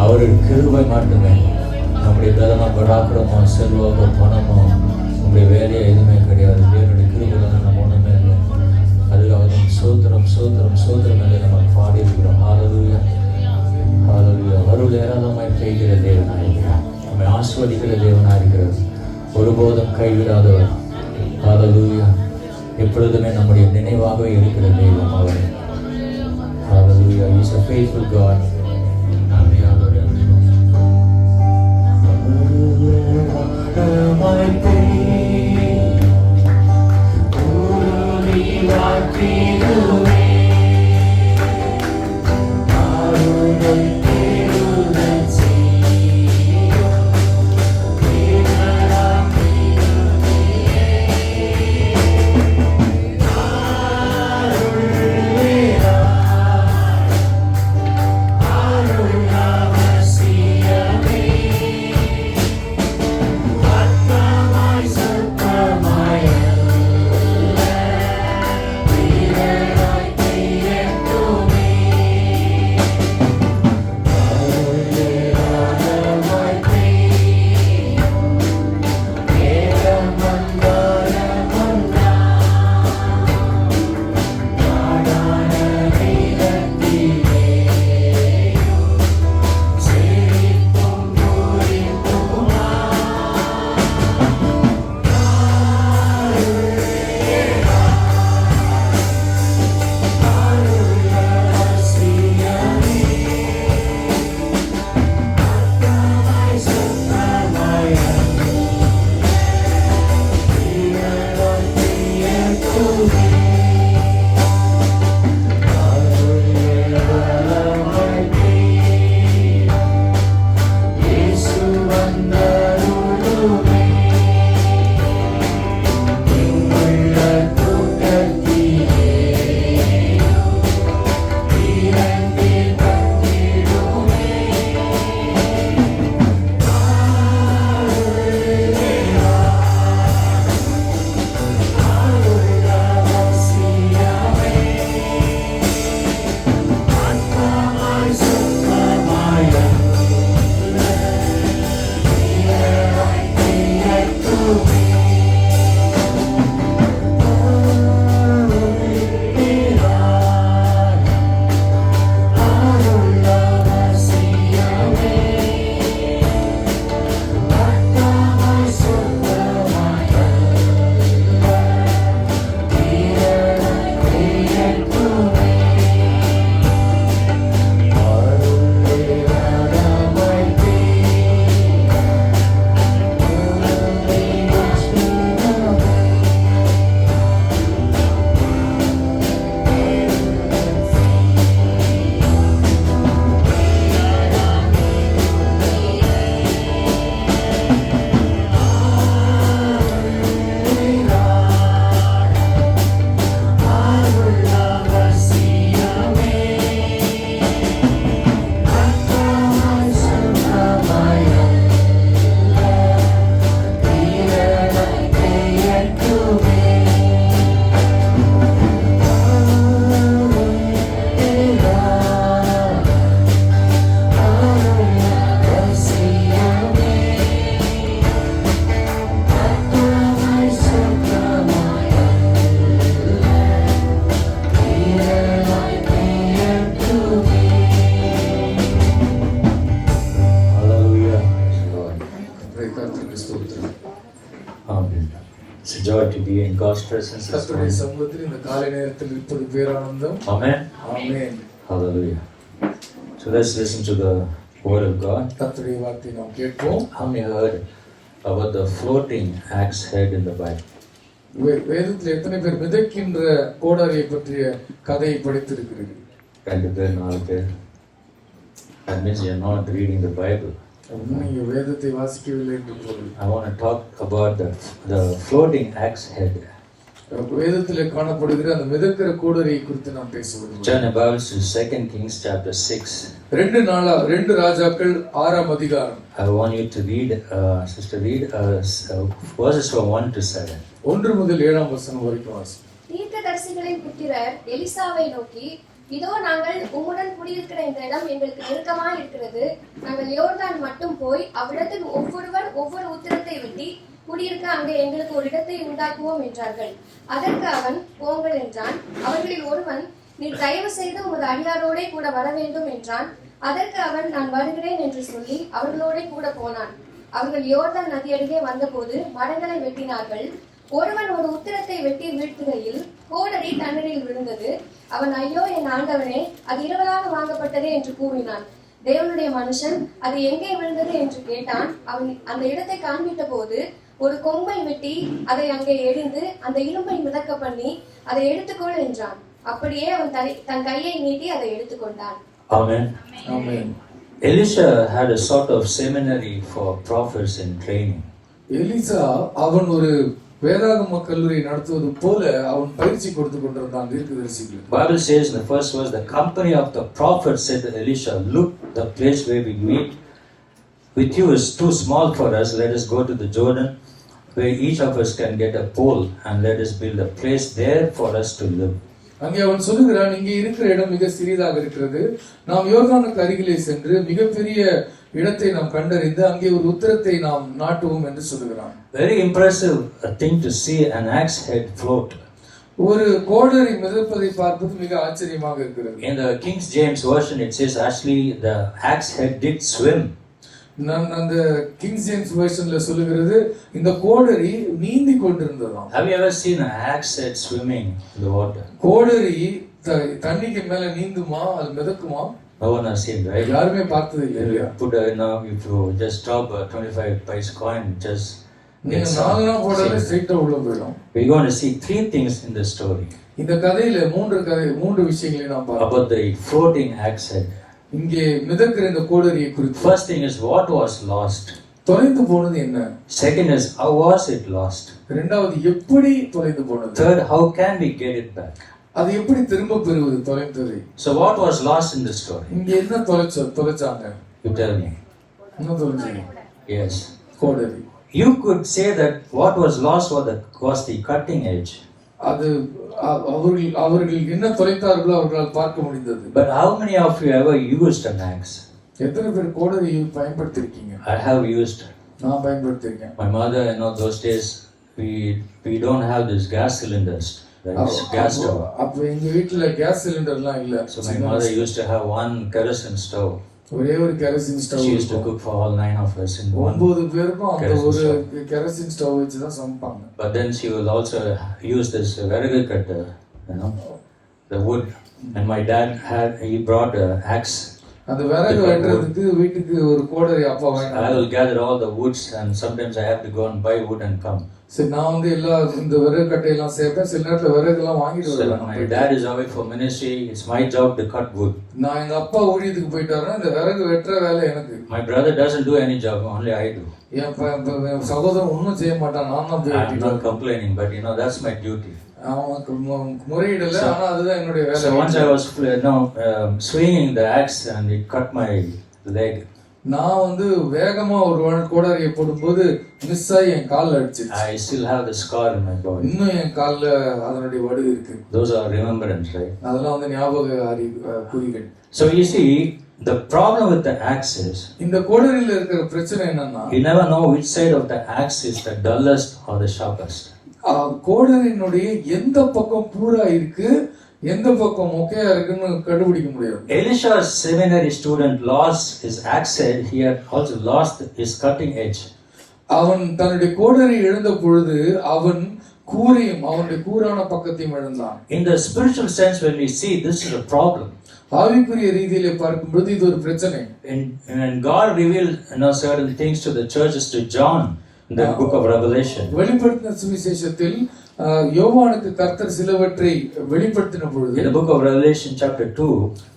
அவருடைய கிருபை மட்டுமே. நம்முடைய பலமோ பராக்கிரமோ செல்வமோ பணமோ நம்முடைய வேலையை எதுவுமே கிடையாது. தேவனுடைய கிருபை நம்ம ஒண்ணுமே இல்லை. அதுக்காக சோத்திரம் சோத்திரம் சோத்திரம் என்று நம்ம பாடி இருக்கிறோம். ஹல்லேலூயா ஹல்லேலூயா. அருள் ஏராளமாய் பெய்கிற தேவனாயிருக்கிறார். நம்மை ஆசீர்வதிக்கிற தேவனாயிருக்கிறார். ஒருபோதும் கைவிடாதவர். ஹல்லேலூயா. எப்பொழுதுமே நம்முடைய நினைவாக இருக்கிற தெய்வம் அவர். Hallelujah. He is a faithful God. Hallelujah. உமக்கு ஸ்தோத்திரம். Amen. It's a joy to be in God's presence this கர்த்தருடைய morning. சமூகத்தில் இந்த காலை நேரத்தில் இருப்பது பேரானந்தம். Amen. Amen. Hallelujah. So let's listen to the word of God. கர்த்தருடைய வார்த்தையை நாம் கேட்போம். How many heard about the floating axe head in the Bible? வேதத்தில் எத்தனை பேர் மிதக்கின்ற கோடாரியை பற்றிய கதையை படித்திருக்கிறீர்கள்? 2 பேர் 4 பேர். That means you're not reading the Bible. நீங்க வேதத்தை வாசிக்கவில்லை என்று பொருள். I want to talk about the floating axe head. வேதத்தில் காணப்படுகிற அந்த மிதக்கிற கோடாரியை குறித்து நாம் பேசுவோம். Turn your Bibles to 2 Kings chapter 6. 2 ராஜாக்கள் 6ஆம் அதிகாரம். I want you to read, sister, read verses from 1 to 7. 1 முதல் 7ஆம் வசனம் வரைக்கும் வாசி. தீர்க்கதரிசிகளின் புத்திரர் எலிசாவை நோக்கி, இதோ நாங்கள் உம்முடன் குடியிருக்கிற இந்த இடம் எங்களுக்கு நெருக்கமாய் இருக்கிறது. நாங்கள் யோர்தான் மட்டும் போய் அவ்விடத்தில் ஒவ்வொருவர் ஒவ்வொரு உத்திரத்தை வெட்டி குடியிருக்க அங்கே எங்களுக்கு ஒரு இடத்தை உண்டாக்குவோம் என்றார்கள். அதற்கு அவன், போங்கள் என்றான். அவர்களில் ஒருவன், நீர் தயவு செய்து உமது அடியாரோடே கூட வர வேண்டும் என்றான். அதற்கு அவன், நான் வருகிறேன் என்று சொல்லி அவர்களோடே கூட போனான். அவர்கள் யோர்தான் நதி அருகே வந்தபோது மரங்களை வெட்டினார்கள். ஒருவன் ஒரு உத்திரத்தை வெட்டி வீழ்த்துகையில் கோடரி தண்ணீரில் விழுந்தது. அவன், ஐயோ என் ஆண்டவனே, அது இரவலாக வாங்கப்பட்டதே என்று கூறினான். தேவனுடைய மனுஷன், அது எங்கே விழுந்தது என்று கேட்டான். அவன் அந்த இடத்தை காண்பித்த போது ஒரு கொம்பை வெட்டி அதை அங்கே எரிந்து அந்த இரும்பை மிதக்க பண்ணி அதை எடுத்துக்கொள் என்றான். அப்படியே அவன் தன் கையை நீட்டி அதை எடுத்துக்கொண்டான். Amen. Amen. Elisha had a sort of seminary for prophets in training. Elisha அவன் ஒரு வேதாகம கல்லூரி நடத்துவது போல அவன் பயிற்சி கொடுத்து கொண்டிருந்தான் தீர்க்கதரிசிகளுக்கு. Bible says in the first verse, the company of the prophets said to Elisha, look, the place where we meet with you is too small for us. Let us go to the Jordan, where each of us can get a pole, and let us build a place there for us to live. அங்கே அவன் சொல்லுகிறான், இங்கே இருக்கிற இடம் மிக சிறிதாக இருக்கிறது. நாம் யோர்தானுக்கு அருகிலே சென்று மிகப்பெரிய இடத்தை நாம் கண்டறிந்து அங்கே ஒரு உத்திரத்தை நாம் நாட்டுவோம் என்று சொல்லுகிறான். Very impressive thing to see an axe head float. ஒரு கோடரி மிதப்பதை பார்ப்பது மிக ஆச்சரியமாக இருக்கிறது. In the King James version it says actually the axe head did swim. நான் அந்த கிங் ஜேம்ஸ் வெர்ஷன்ல சொல்லுகிறது இந்த கோடரி நீந்தி கொண்டிருந்ததாம். Have you ever seen an axe head swimming in the water? கோடரி தண்ணிக்கு மேல நீந்துமா, அது மிதக்குமா? No one has seen, right? யாருமே பார்த்தது இல்லையா? Put if you just drop a 25 paise coin, just நீங்க நாலனா போடாலே ஸ்ட்ரைட்டா உள்ள போயிடும். We're going to see 3 things in this story. இந்த கதையில மூன்று விஷயங்களை நாம் பார்ப்போம். About the floating axe head. இங்கே மிதக்கிற இந்த கோடரியை குறித்து. First thing is what was lost. தொலைந்து போனது என்ன? Second is how was it lost. இரண்டாவது எப்படி தொலைந்து போனது? Third, how can we get it back? அது எப்படி திரும்ப பெறுவது தொலைந்ததை? So what was lost in this story? இங்க என்ன தொலைச்சாங்க? You tell me. என்ன தொலைஞ்சாங்க? Yes. கோடரி. You could say that what was lost was the cutting edge. அது அவர்கள் என்ன தொலைத்தார்களோ அவர்களால் பார்க்க முடிந்தது. But how many of you ever used an axe? எத்தனை பேர் கோடரியை பயன்படுத்திருக்கீங்க? I have used. நான் பயன்படுத்திருக்கேன். My mother, those days we don't have this gas cylinders, right? Gas stove. அப்ப எங்க வீட்ல கேஸ் சிலிண்டர்லாம் இல்ல. So my mother used to have one kerosene stove. ஒரே ஒரு kerosene stove. She used to cook for all 9 of us in one. 9 பேருக்கும் அந்த ஒரு kerosene stove வச்சு தான் சமைப்பாங்க. But then she will also use this veragu cutter, the wood. And my dad he brought an axe. அந்த விறகு வெட்டுறதுக்கு வீட்டுக்கு ஒரு கோடரி அப்பா வாங்கினாங்க. I will gather all the woods and sometimes I have to go and buy wood and come. சரி, நான் எல்லா இந்த விறகு கட்டையெல்லாம் சேர்ப்பேன். சில நேரத்துல விறகு எல்லாம் வாங்கிட்டு வருவேன். My dad is away for ministry. It's my job to cut wood. நான் எங்க அப்பா ஊழியத்துக்கு போயிட்டாருன்னா இந்த விறகு வெட்டுற வேலை எனக்கு. My brother doesn't do any job, only I do. என் சகோதரன் ஒன்றும் செய்ய மாட்டான், நான் தான் போய் I'm not complaining, but that's my duty. அவனுக்கு முறையிடல, ஆனா அதுதான் என்னுடைய வேலை. So once I was swinging the axe and it cut my leg. நான் வேகமா ஒரு கோடாரியை போடும்போது மிஸ் ஆகி என் கால்ல அடிச்சு. I still have the scar in my body. இன்னும் என் கால்ல அதனுடைய வடு இருக்கு. Those are remembrance, right? அதெல்லாம் ஞாபக குறிகள். So you see, the problem with the axe is இந்த கோடரியில இருக்கிற பிரச்சனை என்னன்னா, you never know which side of the axe is the dullest or the sharpest. கோடரியினுடைய எந்த பக்கம் பூரா இருக்கு, எந்த பக்கம் மொக்கையா இருக்குன்னு கண்டுபிடிக்க முடியாது. Elisha's seminary student lost his axe head. He had also lost his cutting edge. அவன் தன்னுடைய கோடரி இழந்த பொழுது அவன் கூரையும் அவனுடைய கூரான பக்கத்தையும் இழந்தான். In the spiritual sense, when we see this is a problem. ஆவிக்குரிய ரீதியிலே பார்க்கும் பொழுது இது ஒரு பிரச்சனை. And God revealed certain things to the churches to John in the book of Revelation. வெளிப்படுத்தின சுவிசேஷத்தில் யோவானுக்கு கர்த்தர் சிலவற்றை வெளிப்படுத்தின பொழுது In the book of Revelation chapter 2,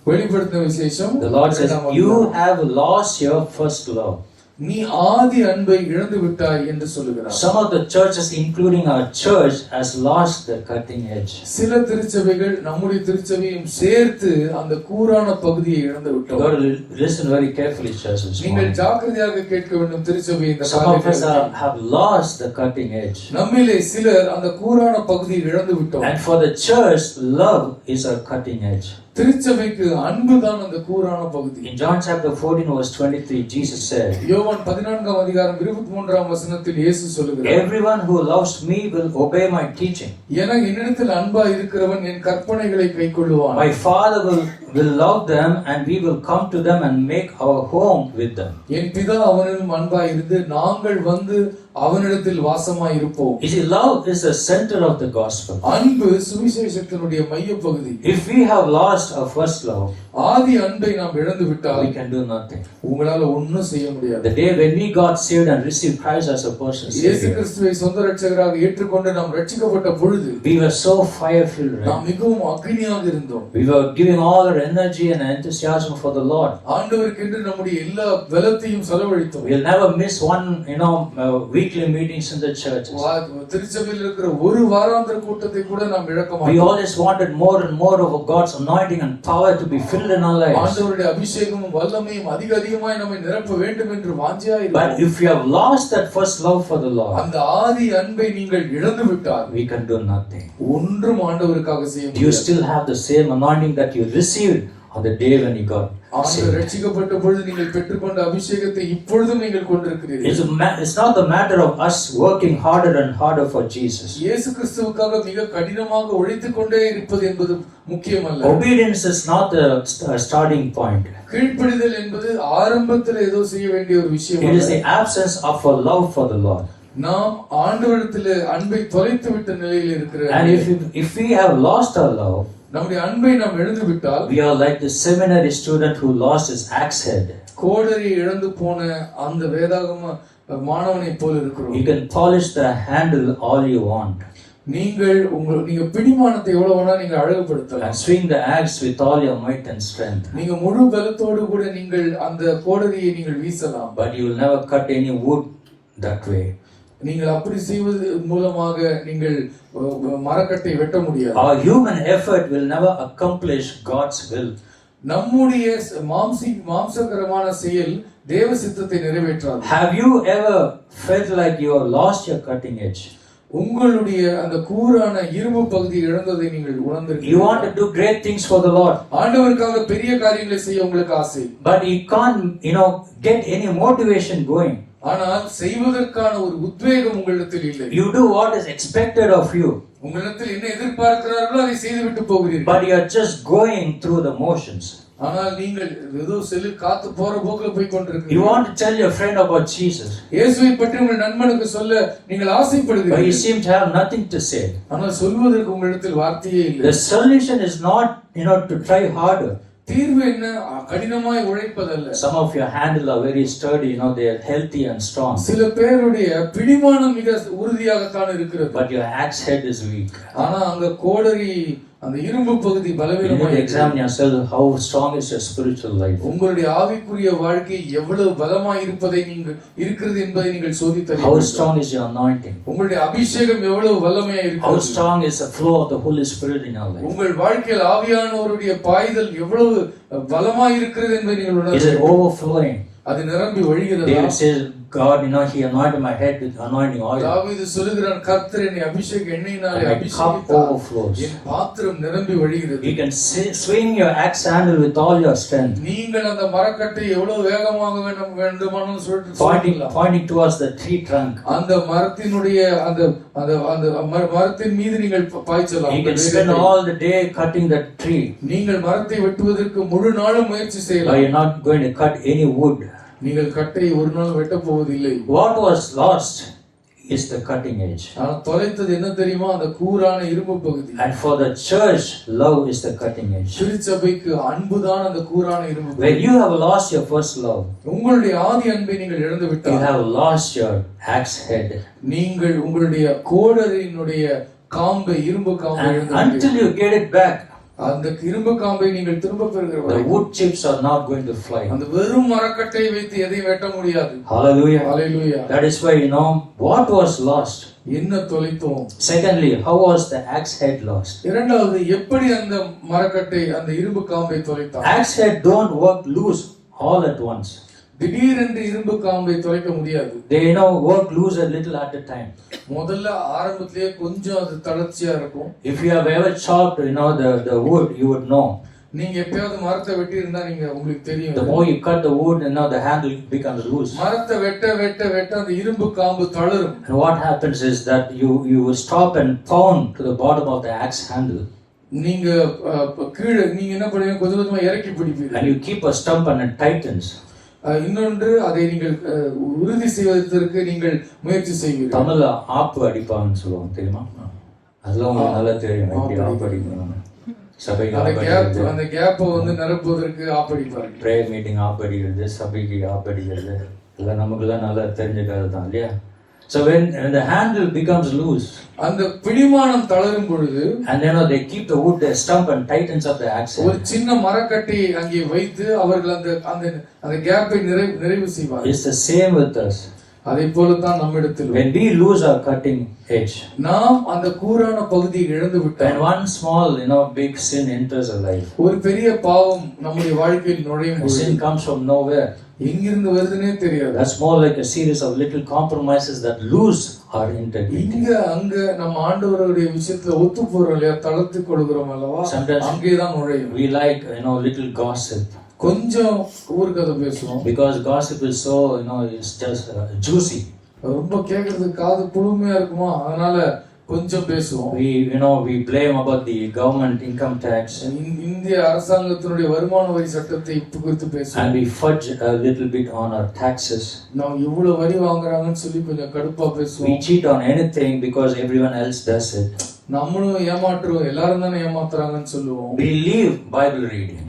வெளிப்படுத்தின விசேஷம் the Lord says, you have lost your first love. நீ ஆதி அன்பை இழந்து விட்டாய் என்று சொல்லுகிறார். Some of the churches, including our church, has lost the cutting edge. சில திருச்சபைகள் நம்முடைய திருச்சபையும் சேர்த்து அந்த கூரான பகுதியை இழந்து விட்டோம். God, listen very carefully, churches. நீங்கள் ஜாக்கிரதையாக கேட்க வேண்டும் திருச்சபை இந்த Some of us have lost the cutting edge. நம்மிலே சிலர் அந்த கூரான பகுதியை இழந்து விட்டோம். And for the church, love is our cutting edge. திருச்சபைக்கு அன்புதான் அந்த கூரான பகுதி. In John chapter 14 verse 23, Jesus said, யோவான் 14ஆம் அதிகாரம் 23ஆம் வசனத்தில் இயேசு சொல்லுகிறார், everyone who loves me will obey my teaching. என்னிடத்தில் அன்பாய் இருக்கிறவன் என் கற்பனைகளை கைக்கொள்ளுவான். My Father will love them and we will come to them and make our home with them. என் பிதா அவனிலும் அன்பாய் இருந்து நாங்கள் வந்து அவனிடத்தில் வாசமாய் இருப்போம். You see, love is the center of the gospel. அன்பு சுவிசேஷத்தினுடைய மையப்பகுதி. If we have lost our first love, ஆதி அன்பை நாம் இழந்து விட்டால் we can do nothing. உங்களால ஒண்ணும் செய்ய முடியாது. The day when we got saved and received Christ as a personal இயேசு Savior, கிறிஸ்துவை சொந்த இரட்சகராக ஏற்றுக்கொண்டு நாம் ரட்சிக்கப்பட்ட பொழுது we were so fire-filled, நாம் right? மிகவும் அக்னியாக இருந்தோம். We were giving all our energy and enthusiasm for the Lord. ஆண்டவருக்கென்று நம்முடைய எல்லா பலத்தையும் செலவழித்தோம். We'll never miss one, weekly meetings in the churches. திருச்சபையில் இருக்கிற ஒரு வாராந்திர கூட்டத்தை கூட நாம் இழக்க We மாட்டோம். always wanted more and more of God's anointing and power to be filled in our lives. ஆண்டவருடைய அபிஷேகமும் வல்லமையும் அதிகமாய் நம்மை நிரப்ப வேண்டும் என்று வாஞ்சையாய் But இருப்போம். if you have lost that first love for the Lord, அந்த ஆதி அன்பை நீங்கள் இழந்து விட்டால் we can do nothing. ஒன்றும் ஆண்டவருக்காக செய்ய Do you முடியாது. still have the same anointing that you received on the day when you got ஆண்டவர் saved? ரட்சிக்கப்பட்ட பொழுது நீங்கள் பெற்றுக்கொண்ட அபிஷேகத்தை இப்பொழுதும் நீங்கள் கொண்டிருக்கிறீர்கள். It's not the matter of us working harder and harder for Jesus. இயேசு கிறிஸ்துவுக்காக மிக கடினமாக உழைத்துக் கொண்டே இருப்பது என்பது முக்கியமல்ல. Obedience is not the starting point. கீழ்ப்படிதல் என்பது ஆரம்பத்தில் ஏதோ செய்ய வேண்டிய ஒரு விஷயம் It is அல்ல. the absence of a love for the Lord. நாம் ஆண்டவரிடத்தில் அன்பை தொலைத்து விட்ட நிலையில் இருக்கிறோம். And if we have lost our love, நம்முடைய அன்பை நாம் இழந்து விட்டால் we are like the seminary student who lost his axe head. கோடரி இழந்து போன அந்த வேதாகம மாணவனை போல இருக்கிறோம். You can polish the handle all you want நீங்க பிடிமானத்தை எவ்வளவு வேணா நீங்க அழகுபடுத்தலாம். and swing the axe with all your might and strength, நீங்க முழு பலத்தோடு கூட நீங்கள் அந்த கோடரியை நீங்கள் வீசலாம். but you will never cut any wood that way. நீங்கள் அப்படி செய்வது மூலமாக நீங்கள் மரக்கட்டை வெட்ட முடியாது. Our human effort will never accomplish God's will. நம்முடைய மாம்சகரமான செயல் தேவ சித்தத்தை நிறைவேற்றாது. Have you ever felt like you have lost your cutting edge? உங்களுடைய அந்த கூரான இரும்பு பகுதியை இழந்ததை நீங்கள் உணர்ந்திருக்கிறீர்கள். You want to do great things for the Lord, ஆண்டவருக்காக பெரிய காரியங்களை செய்ய உங்களுக்கு ஆசை. but you can't get any motivation going. ஆனால் செய்வதற்கான ஒரு உத்வேகம் உங்களிடத்தில் இல்லை. You do what is expected of you, உங்களிடத்தில் என்ன எதிர்பார்க்கிறார்களோ அதை செய்துவிட்டு போகிறீர்கள். but you are just going through the motions. ஆனால் நீங்கள் ஏதோ காத்து போற போக்குல போய் You கொண்டிருக்கிறீர்கள். want to tell your friend about Jesus, இயேசுவை பற்றி உங்கள் நண்பனுக்கு சொல்ல நீங்கள் but you ஆசைப்படுகிறீர்கள். seem to have nothing to say. ஆனால் சொல்வதற்கு உங்களிடத்தில் வார்த்தையே இல்லை. The solution is not to try harder. தீர்வு என்ன? கடினமாய் உழைப்பதல்ல. Some of your handle are very sturdy, they are healthy and strong, சில பேருடைய பிடிமானம் மிக உறுதியாகத்தான் இருக்கிறது. but your axe head is weak. ஆனா அங்க கோடரி அந்த இரும்பு பகுதி You need பலவீனமாக to examine yourself. How strong is your spiritual life? உங்களுடைய ஆவிக்குரிய வாழ்க்கை எவ்வளவு பலமாய் இருப்பதை நீங்கள் இருக்கிறது என்பதை நீங்கள் சோதித்தறிய How வேண்டும். strong is your anointing? உங்களுடைய அபிஷேகம் எவ்வளவு வல்லமையா How இருக்கிறது? strong is the flow of the Holy Spirit in your life? உங்கள் வாழ்க்கையில் ஆவியானவருடைய பாய்தல் எவ்வளவு பலமாய் இருக்கிறது என்பதை நீங்கள் உணர Is it வேண்டும். overflowing? அது நிரம்பி வழிகிறதா? David says, God, He anointed my head with anointing oil. தாவீது சொல்லுகிறான், கர்த்தர் என்னை அபிஷேக எண்ணெயினாலே And my cup அபிஷேகித்தார். overflows. என் பாத்திரம் நிரம்பி வழிகிறது. You can swing your axe handle with all your strength, நீங்கள் அந்த மரக்கட்டை எவ்வளவு வேகமாக வேண்டுமானாலும் pointing towards the tree trunk. அந்த மரத்தினுடைய அந்த அந்த அந்த மரத்தின் மீது நீங்கள் பாய்ச்சலாம். You can spend all the day cutting that tree, நீங்கள் மரத்தை வெட்டுவதற்கு முழு நாளும் முயற்சி but செய்யலாம். you're not going to cut any wood. நீங்கள் கட்டையை ஒரு நாள் வெட்டப் போவதில்லை. What was lost is the cutting edge. ஆனால் தொலைத்தது என்ன தெரியுமா? அந்த கூரான இரும்பு பகுதி. And for the church, love is the cutting edge. திருச்சபைக்கு அன்புதான் அந்த கூரான இரும்பு பகுதி. When you have lost your first love, உங்களுடைய ஆதி அன்பை நீங்கள் இழந்து you விட்டால், have lost your axe head. நீங்கள் உங்களுடைய கோடரியினுடைய காம்பை, இரும்பு காம்பை And இழந்து until விட்டீர்கள். you get it back, அந்த இரும்பு காம்பை நீங்கள் திரும்ப பெறுகிற the வரை wood chips are not going to fly. அந்த வெறும் மரக்கட்டையை வைத்து எதையும் வெட்ட முடியாது. Hallelujah. Hallelujah. That is why, what was lost. என்ன தொலைத்தோம்? Secondly, how was the axe head lost? இரண்டாவது, எப்படி அந்த மரக்கட்டை, அந்த இரும்பு காம்பை தொலைத்தான்? Axe head don't work loose all at once. திடீரென்று இரும்பு காம்பை தொலைக்க முடியாது. They work loose a little at a time. முதல்ல ஆரம்பத்திலேயே கொஞ்சம் அது தளர்ச்சியா இருக்கும். If you have ever chopped the wood, you would know. நீங்க எப்பயாவது மரத்தை வெட்டி இருந்தா உங்களுக்கு தெரியும். The more you cut the wood, the handle becomes loose. மரத்தை வெட்ட வெட்ட வெட்ட அந்த இரும்பு காம்பு தளரும். And what happens is that you will stop and pound to the bottom of the axe handle. நீங்க கீழே நீங்க என்ன பண்ணுவீங்க? கொஞ்சம் கொஞ்சமா இறக்கி பிடிப்பீங்க. And you keep a stump and it tightens. இன்னொன்று, அதை நீங்கள் உறுதி செய்வதற்கு நீங்கள் முயற்சி செய்வீர்கள். தமிழ்ல ஆப்பு அடிப்பாங்கன்னு சொல்லுவாங்க, தெரியுமா? அதெல்லாம் உங்களுக்கு நல்லா தெரியும். எப்படி ஆப்பு அடிக்கணும், சபைக்கு அந்த கேப்பை நிரப்புவதற்கு ஆப்படிப்பார்கள். பிரேயர் மீட்டிங் ஆப்படிக்கிறது, சபைக்கு ஆப்படிக்கிறது, இதெல்லாம் நமக்குலாம் நல்லா தெரிஞ்சுக்கிறது தான் இல்லையா? So when the handle becomes loose, அந்த பிடிமானம் தளரும் பொழுது, and they keep the wood, the stump and tightens up the axe. ஒரு சின்ன மரக்கட்டையை அங்கே வைத்து அவர்கள் அந்த கேப்பை நிறைவு செய்வார்கள். It's the same with us. அதை போலத்தான் நம்மிடத்தில். When we lose our cutting edge, நாம் அந்த கூரான பகுதியை இழந்து விட்டால், when one small big sin enters our life, ஒரு பெரிய பாவம் நம்முடைய வாழ்க்கையில் நுழையும் பொழுது, sin comes from nowhere. எங்கிருந்து வருதுன்னே தெரியாது. That's more like a series of little compromises that lose our integrity. இங்க அங்க நம்ம ஆண்டவருடைய விஷயத்துல ஒத்து போறோம் இல்லையா, தளர்த்து கொடுக்கிறோம் அல்லவா, அங்கேதான் நுழையும். We like little gossip. கொஞ்சம் ஊர்க்கதை பேசுவோம். Because gossip is so it's just juicy. ரொம்ப கேட்கறதுக்கு காது குளுமையா இருக்குமா, அதனால கொஞ்சம் பேசுவோம். We blame about the government income tax. இந்திய அரசாங்கத்தினுடைய வருமான வரி சட்டத்தை குறித்து பேசுவோம். And we fudge a little bit on our taxes. நாம் இவ்வளவு வரி வாங்குறாங்கன்னு சொல்லி கொஞ்சம் கடுப்பா பேசுவோம். We cheat on anything because everyone else does it. நம்மளும் ஏமாற்றுவோம், எல்லாரும் தானே ஏமாத்துறாங்கன்னு சொல்லுவோம். We leave Bible reading.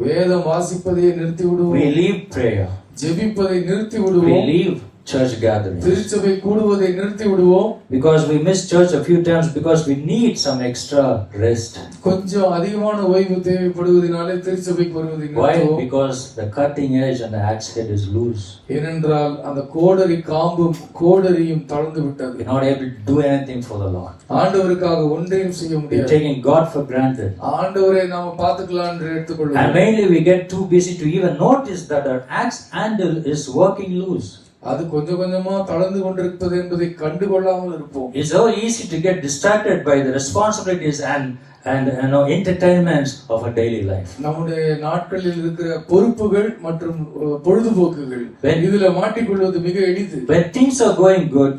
வேதம் வாசிப்பதை நிறுத்தி விடுவோம். We leave prayer. ஜெபிப்பதை நிறுத்தி விடுவோம். We leave church gatherings. திருச்சபை கூடுவதை நிறுத்தி விடுவோம். Because we miss church a few times because we need some extra rest. கொஞ்சம் அதிகமான ஓய்வு தேவைப்படுவதனாலே திருச்சபைக்கு வருவதை நிறுத்துவோம். Why? Because the cutting edge and the axe head is loose. ஏனென்றால் அந்த கோடரி காம்பும் கோடரியும் தளர்ந்து விட்டது. We're not able to do anything for the Lord. ஆண்டவருக்காக ஒன்றையும் செய்ய முடியாது. We're taking God for granted. ஆண்டவரை நாம பாத்துக்கலாம் என்று எடுத்துக்கொள்வோம். And mainly we get too busy to even notice that our axe handle is working loose. அது கொஞ்சம் கொஞ்சமா தளர்ந்து கொண்டிருப்பது என்பதை கண்டுகொள்ளாமல் இருப்போம். It's so easy to get distracted by the responsibilities and entertainments of a daily life. நம்முடைய நாட்களில் இருக்கிற பொறுப்புகள் மற்றும் பொழுதுபோக்குகள், இதுல மாட்டிக்கொள்வது மிக எளிது. When things are going good,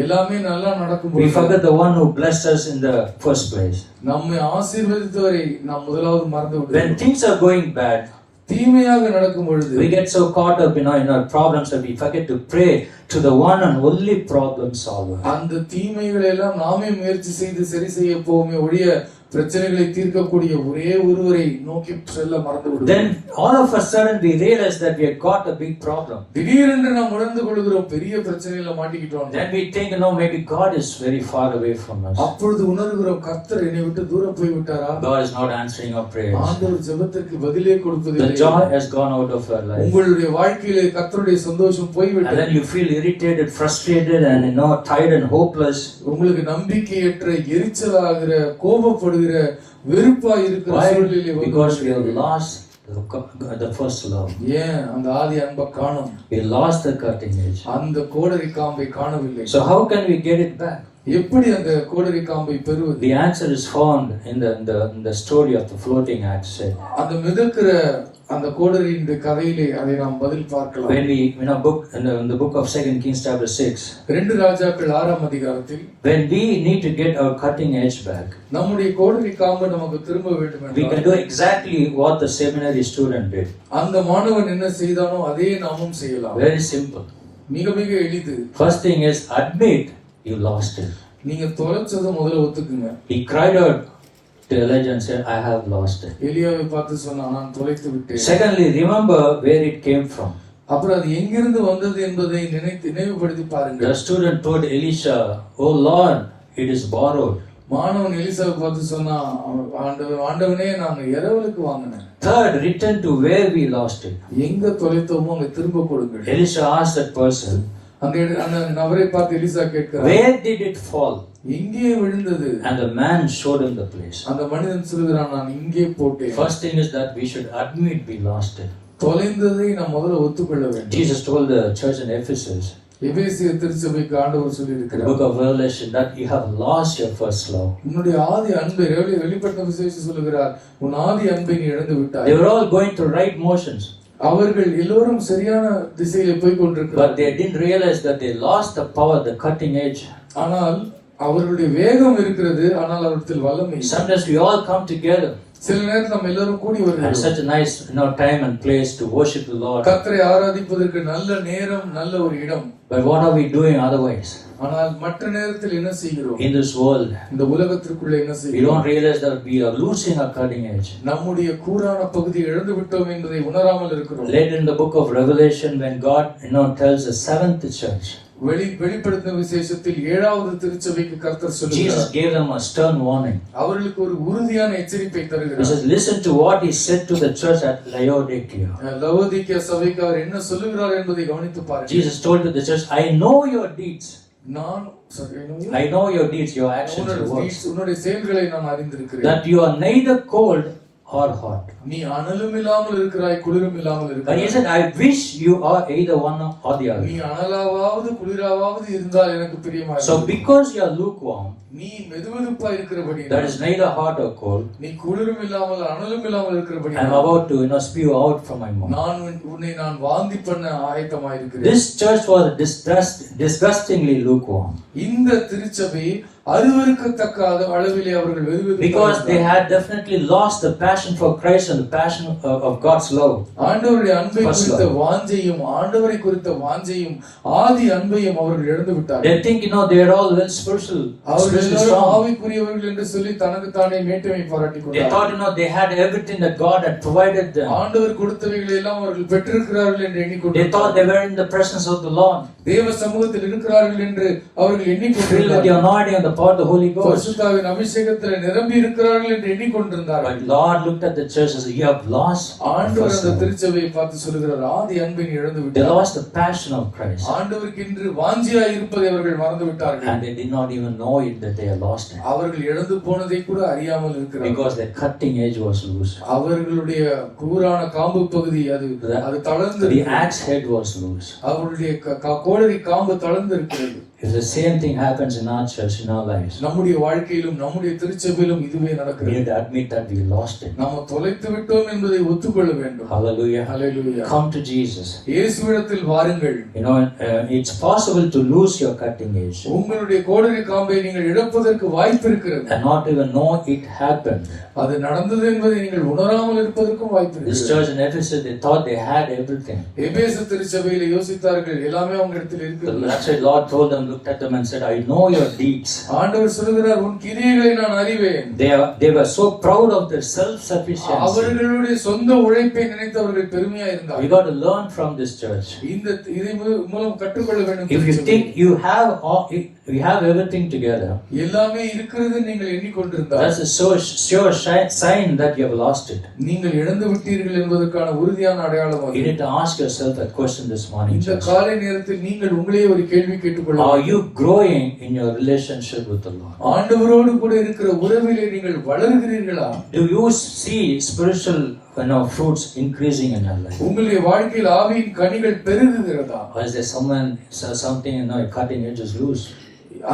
எல்லாமே நல்லா நடக்கும்போது we forget the one who blessed us in the first place. நம்மை ஆசீர்வதித்தவரை நாம் முதலாவது மறந்து விடுவோம். When things are going bad, தீமையாக நடக்கும் பொழுது we get so caught up in our problems that we forget to pray to the one and only problem solver. அந்த தீமைகளை எல்லாம் நாமே முயற்சி செய்து சரி செய்ய போவோமே ஒழிய பிரச்சனைகளை தீர்க்கக்கூடிய ஒரே ஒருவரை நோக்கி செல்ல மறந்து விடுவோம். Then all of a sudden we realize that we have got a big problem. திடீரென்று நாம் உணர்ந்து கொள்கிறோம் பெரிய பிரச்சனையில மாட்டிக்கிட்டோம். Then we think maybe God is very far away from us. அப்பொழுது உணர்கிறோம் கர்த்தர் என்னை விட்டு தூரம் போய் விட்டாரா? God is not answering our prayers. ஆண்டவர் ஜெபத்திற்கு பதிலே கொடுப்பதில்லை. The joy has gone out of our life. உங்களுடைய வாழ்க்கையிலே கர்த்தருடைய சந்தோஷம் போய் விட்டது. And then you feel irritated, frustrated and tired and hopeless. உங்களுக்கு நம்பிக்கையற்ற, எரிச்சலாகிற, கோபப்படுகிற, வெறுப்பா இருக்கிற சூழ்நிலையிலே because we have lost the first love. ஏன் அந்த ஆதி அன்பை காணோம்? We lost the cutting edge. அந்த கோடரி காம்பை காணவில்லை. So how can we get it back? எப்படி அந்த கோடரி காம்பை பெறுவது? The answer is found in the story of the floating axe head. அந்த மிதக்கிற அந்த கோடரியின் கதையிலே அதை நாம் பதில் பார்க்கலாம். When we in the book of 2 Kings chapter 6, 2 ராஜாக்கள் 6ஆம் அதிகாரத்தில் when we need to get our cutting edge back, நம்முடைய கோடரி காம்பு நமக்கு திரும்ப வேண்டும் we can என்றால் do exactly what the seminary student did. அந்த மாணவன் என்ன செய்தானோ அதே நாமும் செய்யலாம். Very simple. மிக மிக எளிது. First thing is admit you lost it. நீங்க தொலைச்சதை முதல்ல ஒத்துக்குங்க. He cried out to Elijah and said, I have lost it. எலியாவை பார்த்து சொன்னான், நான் தொலைத்து விட்டேன். Secondly, remember where it came from. அப்புறம் அது எங்கிருந்து வந்தது என்பதை நினைவுபடுத்தி பாருங்க. The student told Elisha, Oh Lord, it is borrowed. மாணவன் எலிசாவை பார்த்து சொன்னா, ஆண்டவனே நாங்க இரவலுக்கு வாங்கினேன். Third, return to where we lost it. எங்க தொலைத்தோமோ அங்க திரும்ப கொடுங்க. Elisha asked that person, அந்த நபரை பார்த்து எலிசா கேட்கிறார், where did it fall? எங்கே விழுந்தது? And the man showed him the place. அந்த மனிதன் சொல்கிறான், நான் இங்கே போட்டேன். First thing is that we should admit we lost it. தொலைந்ததை நாம் முதல்ல ஒத்துக்கொள்ள வேண்டும். Jesus told the church in Ephesus, எபேசிய திருச்சபைக்கு ஆண்டவர் சொல்லி in the இருக்கிறார், book of Revelation, that you have lost your first love. உன்னுடைய ஆதி அன்பை வெளிப்பட்ட விசேஷம் சொல்லுகிறார், உன் ஆதி அன்பை நீ இழந்து விட்டாய். They were all going to right motions, அவர்கள் எல்லோரும் சரியான திசையிலே போய் but கொண்டிருக்கிறார். they didn't realize that they lost the power, the cutting edge. ஆனால் அவர்களுடைய வேகம் இருக்கிறது, ஆனால் அவர்கள் வல்லமை. Sometimes we all come together சில நேரம் நம்ம எல்லாரும் கூடி and வருகிறோம். such a nice time and place to worship the Lord. கர்த்தரை ஆராதிப்பதற்கு நல்ல நேரம், நல்ல ஒரு இடம். But what are we doing otherwise? ஆனால் மற்ற நேரத்தில் என்ன செய்கிறோம்? In this world, இந்த உலகத்திற்குள்ளே என்ன we செய்கிறோம்? don't realize that we are losing our cutting edge. நம்முடைய கூரான பகுதியை இழந்து விட்டோம் என்பதை உணராமல் இருக்கிறோம். Later in the book of Revelation, when God tells the seventh church, வெளிப்படுத்தின விசேஷத்தில் 7வது திருச்சபைக்கு கர்த்தர் Jesus சொல்லுகிறார், gave them a stern warning. அவர்களுக்கு ஒரு உறுதியான எச்சரிப்பை He தருகிறார். says, listen to what he said to the church at Laodicea. Laodicea சபைக்கு அவர் என்ன சொல்லுகிறார் என்பதை கவனித்து பாருங்கள். Jesus told to the church, I know your deeds. I know your deeds, your actions, your works. உன்னுடைய செயல்களை நான் அறிந்திருக்கிறேன். That you are neither cold or hot. நீ அனலும் இல்லாமல் இருக்கிறாய், குளிரும் இல்லாமல் But he இருக்கிறாய். said, I wish you are either one or the நீ other. அனலாவது குளிராவது இருந்தால் எனக்கு பிரியமா So இருக்கும். because you are lukewarm, நீ மெதுமெதுப்பா இருக்கிறபடி, that is neither hot or cold, நீ குளிரும் இல்லாமல் அனலும் இல்லாமல் இருக்கிறபடி, I am about to spew out from my mouth. நான் வாந்தி பண்ண ஆயத்தமாக இருக்கிறேன். This church was disgustingly lukewarm. இந்த திருச்சபை அருவருக்கத்தக்க அளவிலே அவர்கள் Because they had definitely lost the passion for Christ and the passion of God's love. ஆண்டவருடைய அன்பை குறித்த வாஞ்சையும் ஆண்டவரை குறித்த வாஞ்சையும் ஆதி அன்பையும் அவர்கள் இழந்து விட்டார்கள். They think they are all well spiritual, spiritually strong. ஆவிக்குரியவர்கள் என்று சொல்லி தனக்கு தானே மேட்டிமை பாராட்டிக் They கொண்டார்கள். thought they had everything that God had provided them. ஆண்டவர் கொடுத்தவைகளை எல்லாம் அவர்கள் பெற்றிருக்கிறார்கள் என்று They எண்ணிக்கொண்டார்கள். thought they were in the presence of the Lord, தேவ சமூகத்தில் இருக்கிறார்கள் என்று அவர்கள் filled with the எண்ணிக்கொண்டிருந்தார்கள். anointing and the power of the Holy Ghost. பரிசுத்தாவின் அபிஷேகத்தில் நிரம்பி இருக்கிறார்கள் என்று எண்ணிக்கொண்டிருந்தார்கள். But Lord looked at the church and said, you have lost the ஆண்டவர் first அந்த love. திருச்சபையை பார்த்து சொல்கிறார், ஆதி அன்பை நீ இழந்து They விட்டாய். lost the passion of Christ, ஆண்டவருக்கு என்று வாஞ்சியாய் இருப்பதை அவர்கள் மறந்து விட்டார்கள். and they did not even know it that they had lost it, அவர்கள் இழந்து போனதை கூட அறியாமல் இருக்கிறார்கள். because their cutting edge was loose. அவர்களுடைய கூரான காம்பு பகுதி அது தளர்ந்து The axe head was loose. அவர்களுடைய கோடரி காம்பு தளர்ந்து இருக்கிறது. If the same thing happens in our church, in our lives, நம்முடைய வாழ்க்கையிலும் நம்முடைய திருச்சபையிலும் இதுவே we நடக்கிறது. need to admit that we lost it. நாம் தொலைத்து விட்டோம் என்பதை ஒத்துக்கொள்ள வேண்டும். Hallelujah. Hallelujah. Come to Jesus. இயேசுவிடத்தில் வாருங்கள். It's possible to lose your cutting edge உங்களுடைய கோடரி காம்பை நீங்கள் இழப்பதற்கு வாய்ப்பு இருக்கிறது. and not even know it happened. அது நடந்தது என்பதை நீங்கள் உணராமல் இருப்பதற்கும் வாய்ப்பு This இருக்கிறது. church in Ephesus, they thought they had everything. எபேசு திருச்சபையில் யோசித்தார்கள், எல்லாமே அவங்க இடத்தில் இருக்கிறது. That's why Lord told them, looked at them and said, I know your deeds. ஆண்டவர் சொல்கிறார், உன் கிரியைகளை நான் அறிவேன். They were so proud of their self-sufficiency. அவர்களுடைய சொந்த உழைப்பை நினைத்து அவர்கள் பெருமையா We இருந்தார்கள். got to learn from this church. இதை மூலம் கற்றுக்கொள்ள வேண்டும். If you think you have everything together, எல்லாமே இருக்கிறது நீங்கள் எண்ணிக்கொண்டிருந்தால், that's a sure sign that you have lost it. நீங்கள் இழந்து விட்டீர்கள் என்பதற்கான உறுதியான அடையாளம் அது. You need to ask yourself that question this morning. இந்த church. காலை நேரத்தில் நீங்கள் உங்களையே ஒரு கேள்வி கேட்டுக்கொள்ள Are you growing in your relationship with the Lord? ஆண்டவரோடு கூட இருக்கிற உறவிலே நீங்கள் வளர்கிறீர்களா? Do you see spiritual fruits increasing in your life? உங்களுடைய வாழ்க்கையில் ஆவியின் கனிகள் பெருகுகிறதா? Or is there something cutting edges loose?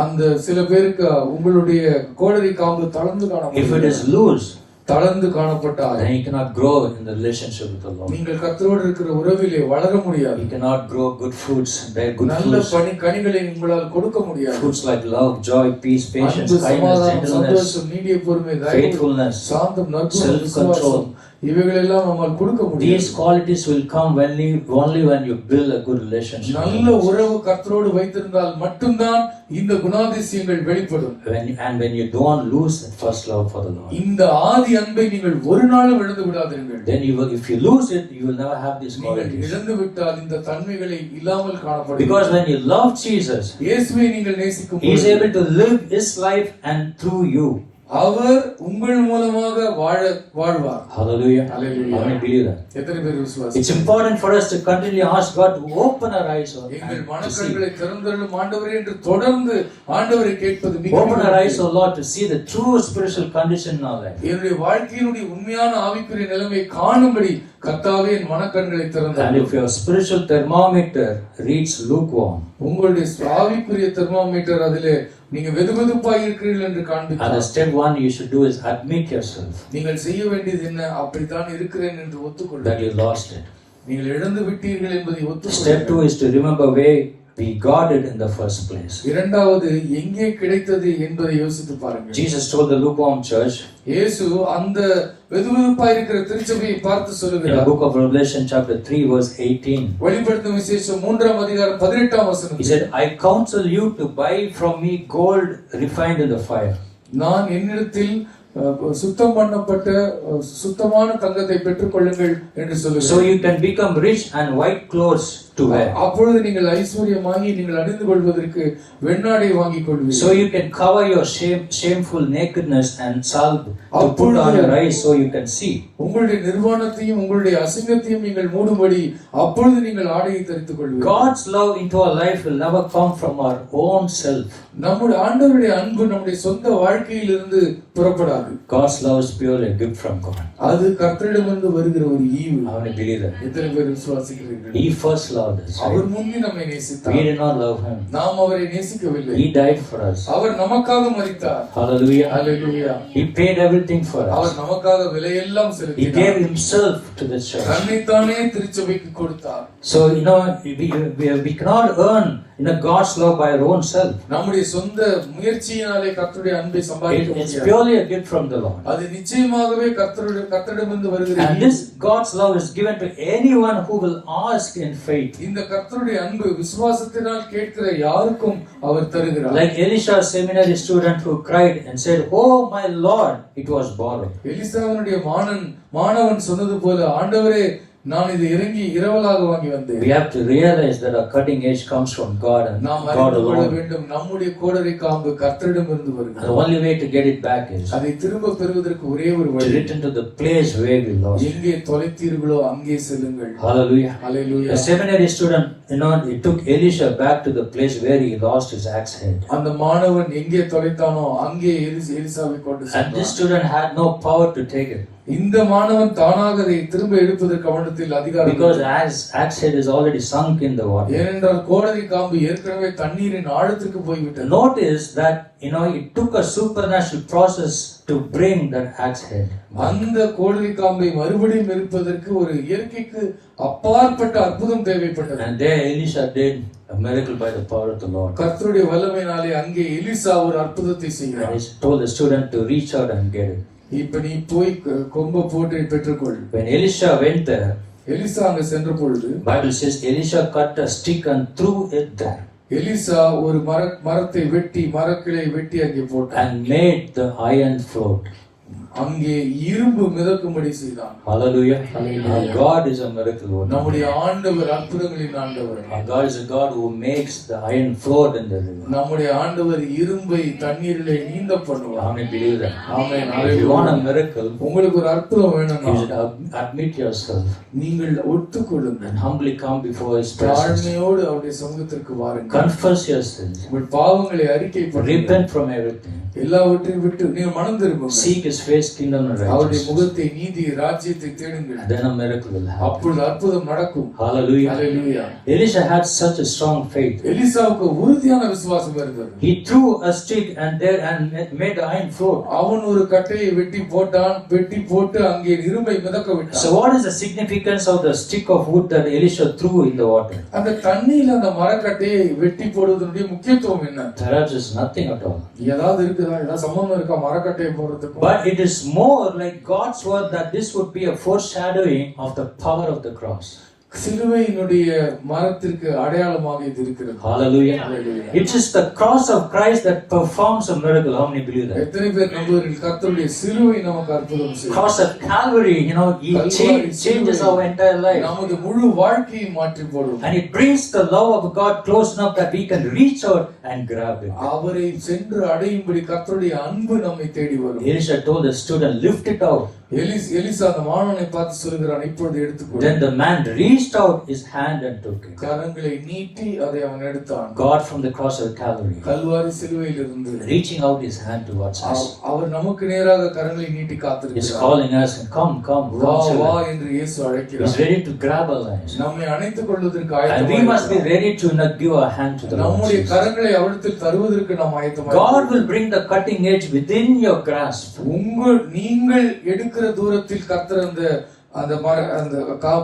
அந்த சில பேருக்கு உங்களுடைய கோடரி காம்பு தளர்ந்து If it காணப்படுகிறது. is loose, தளர்ந்து காணப்பட்டால் then you cannot grow in the relationship with the Lord. நீங்கள் கர்த்தரோடு இருக்கிற உறவிலே வளர முடியாது. You cannot grow good fruits, bear good நல்ல fruits. கனிகளை உங்களால் கொடுக்க முடியாது. Fruits like love, joy, peace, patience, அன்பு, kindness, சமாதானம், gentleness, சந்தோஷம், நீடிய பொறுமை, தயவு, faithfulness, சாந்தம், நற்குணம், self-control. விசுவாசம், இவைகளெல்லாம் நம்மால் கொடுக்க முடியாது. These qualities will come only when you build a good relationship. நல்ல உறவு கர்த்தரோடு வைத்திருந்தால் மட்டும்தான் இந்த குணாதிசயங்கள் வெளிப்படும். When you don't lose that first love for the Lord. இந்த ஆதி அன்பை நீங்கள் ஒரு நாளும் இழந்து விடாதீர்கள். Then if you lose it, you will never have these நீங்கள் qualities. இழந்து விட்டால் இந்த தன்மைகளை இல்லாமல் காணப்படும். Because when you love Jesus, இயேசுவை நீங்கள் நேசிக்கும் He is பொழுது able to live His life and through you. அவர் உங்கள் மூலமாக வாழ்வார். Hallelujah. Hallelujah. How many believe that? எத்தனை பேர் விசுவாசி? It's important for us to continually ask God to open our eyes எங்கள் and to see. மனக்கண்களை திறந்தருளும் ஆண்டவரே என்று தொடர்ந்து ஆண்டவரை கேட்பது மிக Open our eyes, O Lord, to see the true spiritual condition in our life. என்னுடைய வாழ்க்கையினுடைய உண்மையான ஆவிக்குரிய நிலைமை காணும்படி கர்த்தாவே என் மனக்கண்களை And திறந்தார். if your spiritual thermometer reads lukewarm, உங்களுடைய ஆவிக்குரிய தெர்மோமீட்டர் அதிலே நீங்க வெதுவெதுப்பாய் இருக்கிறீர்கள் என்று and காண்பித்தார். the step one you should do is admit yourself நீங்கள் செய்ய வேண்டியது என்ன? அப்படித்தான் இருக்கிறேன் என்று that ஒத்துக்கொள்ளுங்கள். you lost it. நீங்கள் இழந்து விட்டீர்கள் என்பதை Step ஒத்துக்கொள்ளுங்கள். two is to remember where we got it in the first place. இரண்டாவது எங்கே கிடைத்தது என்பதை யோசித்து பாருங்கள். Jesus told the lukewarm church இயேசு அந்த வெதுவெதுப்பாய் இருக்கிற திருச்சபையை பார்த்து in the சொல்லுகிறார். book of Revelation chapter 3 verse 18. வெளிப்படுத்தும் விசேஷம் 3ஆம் அதிகாரம் 18ஆம் வசனம். He said, I counsel you to buy from me gold refined in the fire. நான் என்னிடத்தில் சுத்தம் பண்ணப்பட்ட சுத்தமான தங்கத்தை பெற்றுக்கொள்ளுங்கள் என்று So சொல்லுகிறார். you can become rich and white clothes to wear. அப்பொழுது நீங்கள் ஐஸ்வர்யமாகி நீங்கள் அணிந்து கொள்வதற்கு வெண்ணாடை வாங்கிக் So கொள்வீர்கள். you can cover your shameful nakedness and salve to put on your eyes so you can see. உங்களுடைய நிர்வாணத்தையும் உங்களுடைய அசிங்கத்தையும் நீங்கள் மூடும்படி அப்பொழுது நீங்கள் ஆடையை தரித்துக் கொள்வீர்கள். God's love into our life will never come from our own self. நம்முடைய ஆண்டவருடைய அன்பு நம்முடைய சொந்த வாழ்க்கையிலிருந்து புறப்படாது. God's love is purely a gift from God. அது கர்த்தரிடமிருந்து வருகிற ஒரு ஈவு. How many believe that? எத்தனை பேர் விசுவாசிக்கிறீர்கள்? He first loved us. Our Right? முன்னே நம்மை We நேசித்தார். did not love Him. நாம் அவரை நேசிக்கவில்லை. He died for us. அவர் நமக்காக மரித்தார். Hallelujah. Hallelujah. He paid everything for our us. நமக்காக விலையெல்லாம் He செலுத்தினார். gave Himself to the church. தன்னைத்தானே திருச்சபைக்கு கொடுத்தார். So we cannot earn God's love by our own self. நம்முடைய சொந்த முயற்சியினாலே கர்த்தருடைய அன்பை சம்பாதிக்க It's முடியாது. purely a gift from the Lord. அது நிச்சயமாகவே கர்த்தரிடமிருந்து வருகிற And ஈவு. this God's love is given to anyone who will ask in faith. இந்த கர்த்தருடைய அன்பு விசுவாசத்தினால் கேட்கிற யாருக்கும் அவர் தருகிறார். Like Elisha, seminary student who cried and said, "Oh my Lord, it was borrowed." எலிசாவினுடைய மாணவன் சொன்னது போல, ஆண்டவரே நான் இது இறங்கி இரவலாக வாங்கி வந்தேன். We have to realize that our cutting edge comes from God and நாம் God அறிந்து கொள்ள alone. வேண்டும், நம்முடைய கோடரி காம்பு கர்த்தரிடமிருந்து And வருகிறது. the only way to get it back is அதை திரும்ப பெறுவதற்கு ஒரே ஒரு to வழி, return to the place where we lost. எங்கே தொலைத்தீர்களோ அங்கே செல்லுங்கள். Hallelujah. Hallelujah. The seminary student, it took Elisha back to the place where he lost his axe head. அந்த மாணவன் எங்கே தொலைத்தானோ அங்கே எலிசாவை கொண்டு And this சென்றான். student had no power to take it இந்த மாணவன் தானாக அதை திரும்ப எடுப்பதற்கு அவனிடத்தில் அதிகாரம் because இல்லை. axe head is already sunk in the water. ஏனென்றால் கோடரி காம்பு ஏற்கனவே தண்ணீரின் ஆழத்துக்கு போய்விட்டது. Notice that it took a supernatural process to bring that axe head. அந்த கோடரி காம்பை மறுபடியும் இருப்பதற்கு ஒரு இயற்கைக்கு அப்பாற்பட்ட அற்புதம் தேவைப்பட்டது. And there Elisha did a miracle by the power of the Lord. கர்த்தருடைய வல்லமையினாலே அங்கே எலிசா ஒரு அற்புதத்தை And செய்கிறார். he told the student to reach out and get it. இப்ப நீ போய் கொம்ப போட்டு பெற்றுக்கொள். When Elisha went there, Elisha அங்க சென்ற பொழுது Bible says Elisha cut a stick and threw it there Elisha ஒரு மரத்தை வெட்டி மரக்கிளை வெட்டி அங்கே போட்டான். and made the iron float. அங்கே இரும்பு மிதக்கும்படி செய்தான். Hallelujah. Hallelujah. Our God is a miracle worker. நம்முடைய ஆண்டவர் அற்புதங்களின் ஆண்டவர். Our God is a God who makes the iron float in the river. நம்முடைய ஆண்டவர் இரும்பை தண்ணீரிலே நீந்த பண்ணுவார். How many believe that? Amen. If you want a miracle, உங்களுக்கு ஒரு அற்புதம் you வேணும்னா should admit yourself நீங்கள் ஒத்துக்கொள்ளுங்கள். and humbly come before His presence. தாழ்மையோடு அவருடைய சமூகத்திற்கு வாருங்கள். Confess your sins. உங்கள் பாவங்களை அறிக்கை பண்ணுங்கள். Repent from everything. எல்லாவற்றையும் விட்டு நீங்கள் மனம் திரும்புங்கள். Seek His face His kingdom and அவருடைய righteousness, முகத்தை, நீதி, ராஜ்யத்தை தேடுங்கள். then a miracle will happen. அப்பொழுது அற்புதம் நடக்கும். Hallelujah. Hallelujah. Elisha had such a strong faith. எலிசாவுக்கு உறுதியான விசுவாசம் இருந்தது. He threw a stick and made the iron float. அவன் ஒரு கட்டையை வெட்டி போட்டான், வெட்டி போட்டு அங்கே இரும்பை மிதக்க விட்டான். So what is the significance of the stick of wood that Elisha threw in the water? அந்த தண்ணியில அந்த மரக்கட்டையை வெட்டி போடுவதனுடைய முக்கியத்துவம் என்ன? Perhaps it's nothing at all. ஏதாவது இருக்குதா? ஏதாவது சம்பந்தம் இருக்கா மரக்கட்டையை போடுறதுக்கு? But it is more like God's word that this would be a foreshadowing of the power of the cross. சிலுவையினுடைய மரத்திற்கு அடையாளமாக இது இருக்கிறது. Hallelujah. It is the cross of Christ that performs a miracle. How many believe that? எத்தனை பேர் நம்புவீர்கள் கர்த்தருடைய சிலுவை நமக்கு அற்புதம் செய்யும்? Cross of Calvary, he changes our entire life. நமது முழு வாழ்க்கையை மாற்றி போடும். And it brings the love of God close enough that we can reach out and grab it. அவரை சென்று அடையும்படி கர்த்தருடைய அன்பு நம்மை தேடி வரும். Elisha told the student, lift it out. Elisha அந்த மாணவனை பார்த்து சொல்கிறான், இப்பொழுது எடுத்துக்கொள். Then the man reached out his hand and took it. கரங்களை நீட்டி அதை அவன் எடுத்தான். God from the cross of Calvary, Kalvari சிலுவையிலிருந்து reaching out his hand towards us, அவர் நமக்கு நேராக கரங்களை நீட்டி is காத்திருக்கிறார். calling us, come, வா வா children. என்று இயேசு He's அழைக்கிறார். ready to grab our lives. நம்மை அணைத்துக் கொள்வதற்கு And we must be ஆயத்தமாக ready to give our hand to the Lord நம்முடைய Jesus. கரங்களை அவரிடத்தில் தருவதற்கு நாம் ஆயத்தமாக. God will bring the cutting edge within your grasp. நீங்கள் எடுக்கிற தூரத்தில் கர்த்தர் அந்த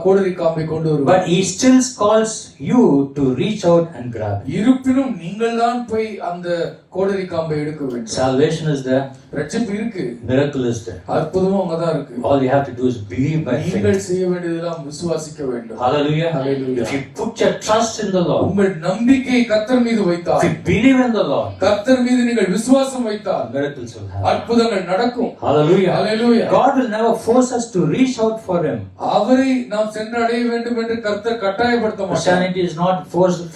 கோடரி காம்பை கொண்டு வருவார். But He still calls you to reach out and grab it. இருப்பினும் நீங்கள் தான் போய் அந்த கோடரி காம்பை எடுக்க வேண்டும். Salvation is there. ரட்சிப்பு இருக்கு. Miracle is there. அற்புதமும் அங்கதான் இருக்கு. All you have to do is believe by நீங்கள் faith. செய்ய வேண்டியதெல்லாம் விசுவாசிக்க வேண்டும். Hallelujah. Hallelujah. If you put your trust in the Lord, உங்கள் நம்பிக்கையை கர்த்தர் மீது வைத்தால், if you believe in the Lord, கர்த்தர் மீது நீங்கள் விசுவாசம் வைத்தால் miracles will happen. அற்புதங்கள் நடக்கும். Hallelujah. Hallelujah. God will never force us to reach out for Him. அவரை நாம் சென்று அடைய வேண்டும் என்று கர்த்தர் கட்டாயப்படுத்த மாட்டார். Christianity is not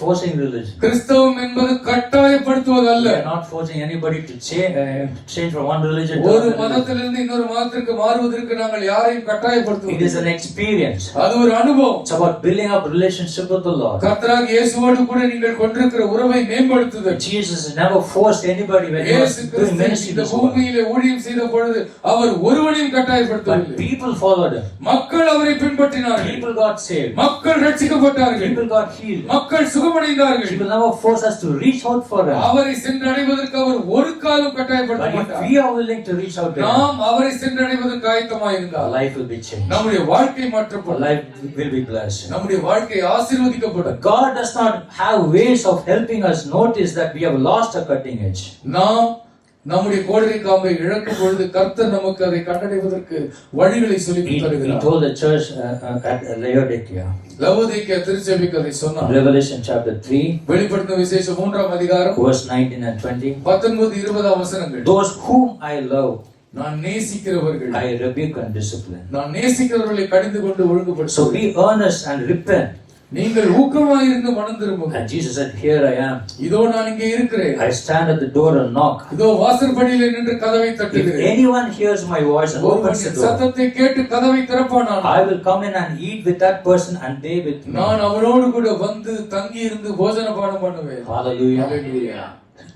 forcing religion. கிறிஸ்தவம் என்பது கட்டாயப்படுத்துவது அல்ல. We are not forcing anybody to change from one religion to ஒரு another. மதத்திலிருந்து இன்னொரு மதத்திற்கு மாறுவதற்கு நாங்கள் யாரையும் It கட்டாயப்படுத்துவது is an experience. அது ஒரு அனுபவம். It's about building up relationship with the Lord. கர்த்தராகிய இயேசுவோடு கூட நீங்கள் கொண்டிருக்கிற உறவை மேம்படுத்துதல். Jesus never forced anybody when He was இயேசு doing கிறிஸ்து ministry இந்த this world. பூமியிலே ஊழியம் செய்த பொழுது அவர் ஒருவனையும் But கட்டாயப்படுத்தவில்லை. people followed Him. மக்கள் அவரை பின்பற்றினார்கள். People got saved. மக்கள் ரட்சிக்கப்பட்டார்கள். People got healed. மக்கள் சுகமடைந்தார்கள். He will never force us to reach out for Him. அவரை சென்றடைவதற்கு அவர் ஒரு காலம் கட்டாயப்படுத்த But if மாட்டார். we are willing to reach out to Him, நாம் அவரை சென்றடைவதற்கு ஆயத்தமாக our இருந்தால் life will be changed. நம்முடைய வாழ்க்கை Our மாற்றப்படும். life will be blessed. நம்முடைய வாழ்க்கை ஆசீர்வதிக்கப்படும். God does not have ways of helping us notice that we have lost a cutting edge. நாம் நம்முடைய கோடரி காம்பை இழக்கும் பொழுது கர்த்தர் நமக்கு அதை கண்டடைவதற்கு வழிகளை சொல்லி He தருகிறார். told the church at Laodicea, Laodicea திருச்சபைக்கு அதை சொன்னார். Revelation chapter 3, வெளிப்படுத்தின விசேஷம் 3ஆம் அதிகாரம் verse 19 and 20. 19-20 வசனங்கள். Those whom I love, நான் நேசிக்கிறவர்கள், I rebuke and discipline. நான் நேசிக்கிறவர்களை கடிந்து கொண்டு So ஒழுங்குபடுத்துவேன். be earnest and repent. நீங்கள் ஊக்கமாய் இருந்து மனம் திரும்புங்கள். And Jesus said, here I am. இதோ நான் இங்கே இருக்கிறேன். I stand at the door and knock. இதோ வாசற்படியிலே நின்று கதவை If தட்டுகிறேன். anyone hears my voice and opens the ஒருவன் door, சத்தத்தை கேட்டு கதவை திறப்பானான், I will come in and eat with that person and they with me. நான் அவனோடு கூட வந்து தங்கி இருந்து போஜன பானம் பண்ணுவேன். Hallelujah. Hallelujah.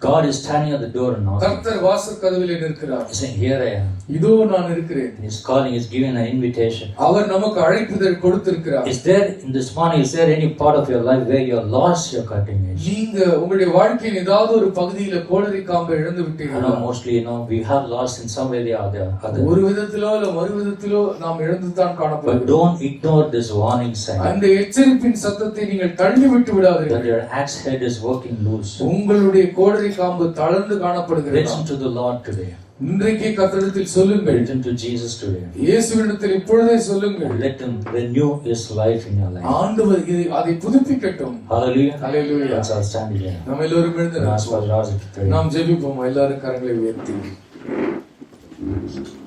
God is standing at the door and knocking. கர்த்தர் வாசல் கதவிலே நிற்கிறார். He's saying, here I am. இதோ நான் இருக்கிறேன். He's calling, he's giving an invitation. அவர் நமக்கு அழைப்புதல் கொடுத்திருக்கிறார். Is there, in this morning, is there any part of your life where you have lost your cutting edge? நீங்க உங்களுடைய வாழ்க்கையின் ஏதாவது ஒரு பகுதியில கோடரி காம்பை இழந்து I விட்டீங்களா? know mostly, we have lost in some way or the other. ஒரு விதத்திலோ இல்ல மறு விதத்திலோ நாம் இழந்து தான் But காணப்படுகிறோம். don't ignore this warning sign அந்த எச்சரிப்பின் சத்தத்தை நீங்கள் தள்ளி விட்டு that விடாதீர்கள். your axe head is working loose. உங்களுடைய கோடரி காம்பு தளர்ந்து காணப்படுகிறது. Listen to the Lord today. இன்றைக்கு கர்த்தரிடத்தில் சொல்லுங்கள். Listen to Jesus today. இயேசுவிடத்தில் இப்பொழுதே சொல்லுங்கள். Let Him renew His life in your life. ஆண்டவர் அதை புதுப்பிக்கட்டும். Hallelujah. Hallelujah. Let's all stand again. நம்ம எல்லோரும் எழுந்து And ask for நிற்போம். Raza to pray. நாம் ஜெபிப்போம். எல்லாரும் கரங்களை உயர்த்தி.